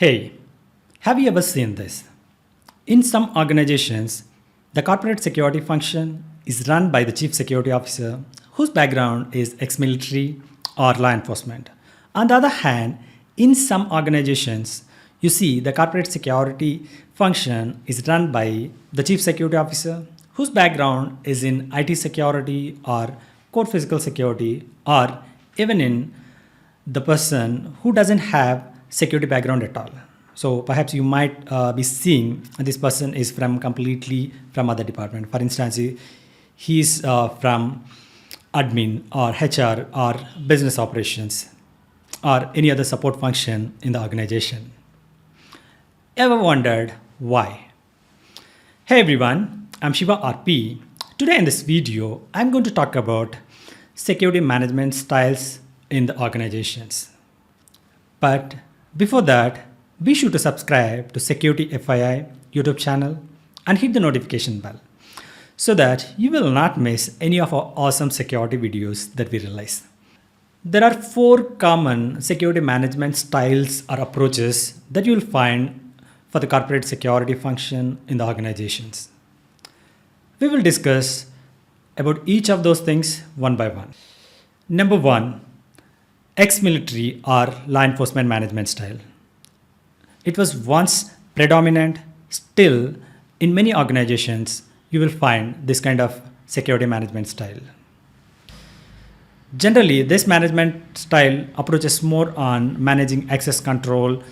Hey, have you ever seen this? In some organizations, the corporate security function is run by the chief security officer whose background is ex military or law enforcement. On the other hand, in some organizations, you see the corporate security function is run by the chief security officer whose background is in IT security or core physical security or even in the person who doesn't have security background at all. So perhaps you might be seeing this person is from completely from other department. For instance, he's from admin or HR or business operations or any other support function in the organization. Ever wondered why? Hey everyone, I'm Siva RP. Today in this video, I'm going to talk about security management styles in the organizations. But before that, be sure to subscribe to Security FII YouTube channel and hit the notification bell so that you will not miss any of our awesome security videos that we release. There are 4 common security management styles or approaches that you will find for the corporate security function in the organizations. We will discuss about each of those things one by one. Number 1, ex-military or law enforcement management style. It was once predominant, still in many organizations you will find this kind of security management style. Generally, this management style approaches more on managing access control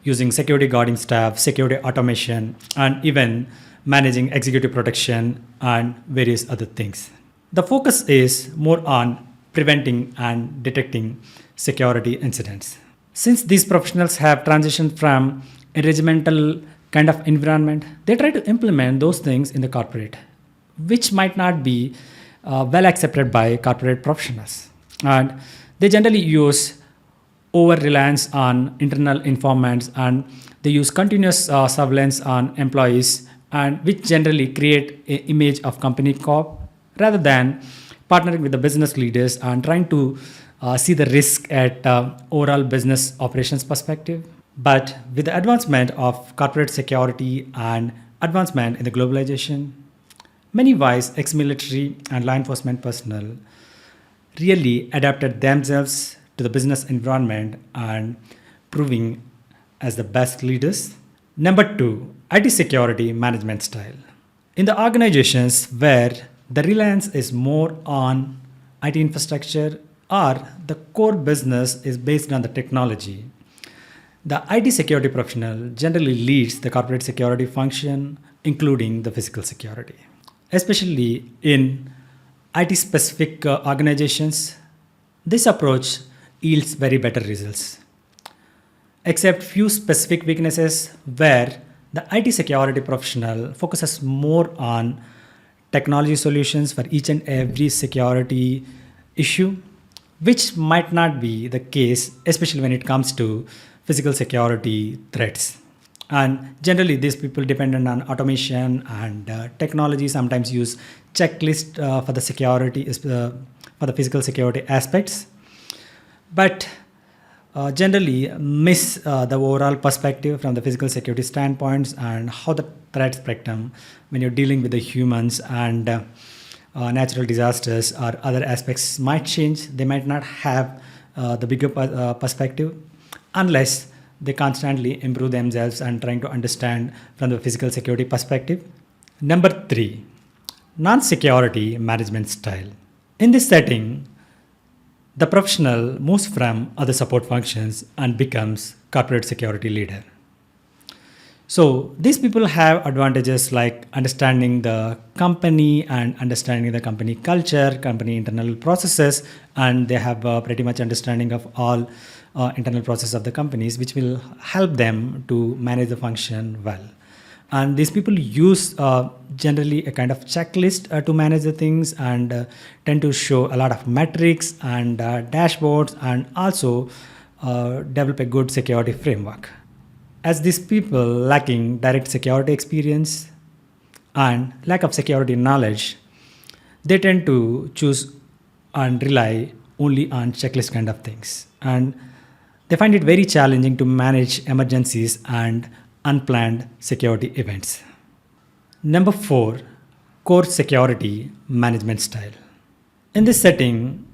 using security guarding staff, security automation, and even managing executive protection and various other things. The focus is more on preventing and detecting security incidents. Since these professionals have transitioned from a regimental kind of environment, they try to implement those things in the corporate, which might not be well accepted by corporate professionals. And they generally use over reliance on internal informants, and they use continuous surveillance on employees, and which generally create an image of company cop rather than partnering with the business leaders and trying to see the risk at overall business operations perspective. But with the advancement of corporate security and advancement in the globalization, many wise ex-military and law enforcement personnel really adapted themselves to the business environment and proving as the best leaders. Number 2, IT security management style. In the organizations where the reliance is more on IT infrastructure or the core business is based on the technology, the IT security professional generally leads the corporate security function, including the physical security. Especially in IT specific organizations, this approach yields very better results. Except few specific weaknesses where the IT security professional focuses more on technology solutions for each and every security issue, which might not be the case, especially when it comes to physical security threats. And generally, these people dependent on automation and technology sometimes use checklist for the security, for the physical security aspects, but generally miss the overall perspective from the physical security standpoints and how the threat spectrum when you're dealing with the humans and natural disasters or other aspects might change. They might not have the bigger perspective unless they constantly improve themselves and trying to understand from the physical security perspective. Number 3, non-security management style. In this setting, the professional moves from other support functions and becomes corporate security leader. So these people have advantages like understanding the company and understanding the company culture, company internal processes, and they have pretty much understanding of all internal process of the companies, which will help them to manage the function well. And these people use generally a kind of checklist to manage the things and tend to show a lot of metrics and dashboards and also develop a good security framework. As these people lacking direct security experience and lack of security knowledge, they tend to choose and rely only on checklist kind of things. And They find it very challenging to manage emergencies and unplanned security events. Number 4, core security management style. In this setting,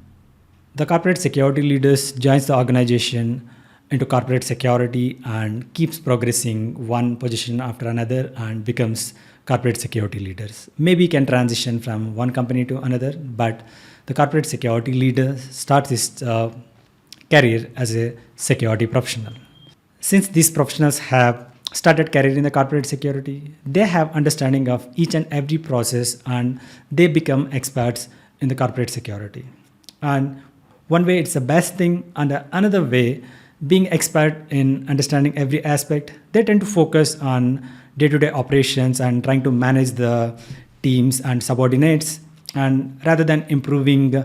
the corporate security leaders joins the organization into corporate security and keeps progressing one position after another and becomes corporate security leaders. Maybe can transition from one company to another, but the corporate security leader starts his career as a security professional. Since these professionals have started career in the corporate security, they have understanding of each and every process and they become experts in the corporate security. And one way it's the best thing, and another way, being expert in understanding every aspect, they tend to focus on day-to-day operations and trying to manage the teams and subordinates, and rather than improving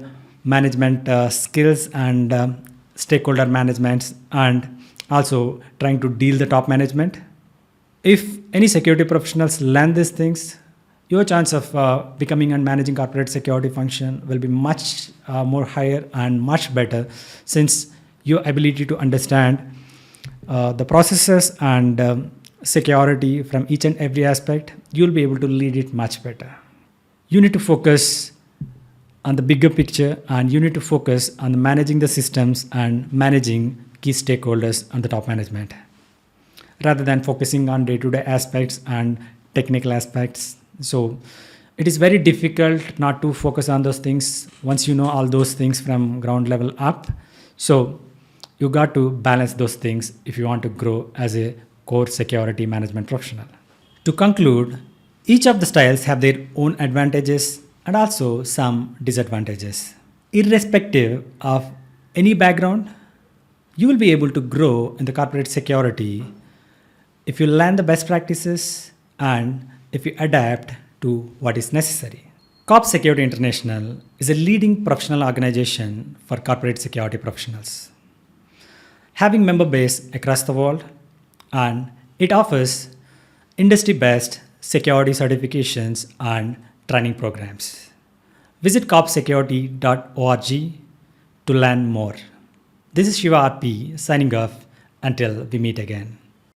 management skills and stakeholder management, and also trying to deal the top management. If any security professionals learn these things, your chance of becoming and managing corporate security function will be much more higher and much better, since your ability to understand the processes and security from each and every aspect, you'll be able to lead it much better. You need to focus on the bigger picture, and you need to focus on managing the systems and managing key stakeholders on the top management, rather than focusing on day-to-day aspects and technical aspects. So it is very difficult not to focus on those things once you know all those things from ground level up. So you got to balance those things if you want to grow as a core security management professional. To conclude, each of the styles have their own advantages and also some disadvantages. Irrespective of any background, you will be able to grow in the corporate security if you learn the best practices and if you adapt to what is necessary. Corp Security International is a leading professional organization for corporate security professionals, having member base across the world, and it offers industry-best security certifications and training programs. Visit corpsecurity.org to learn more. This is Siva RP signing off until we meet again.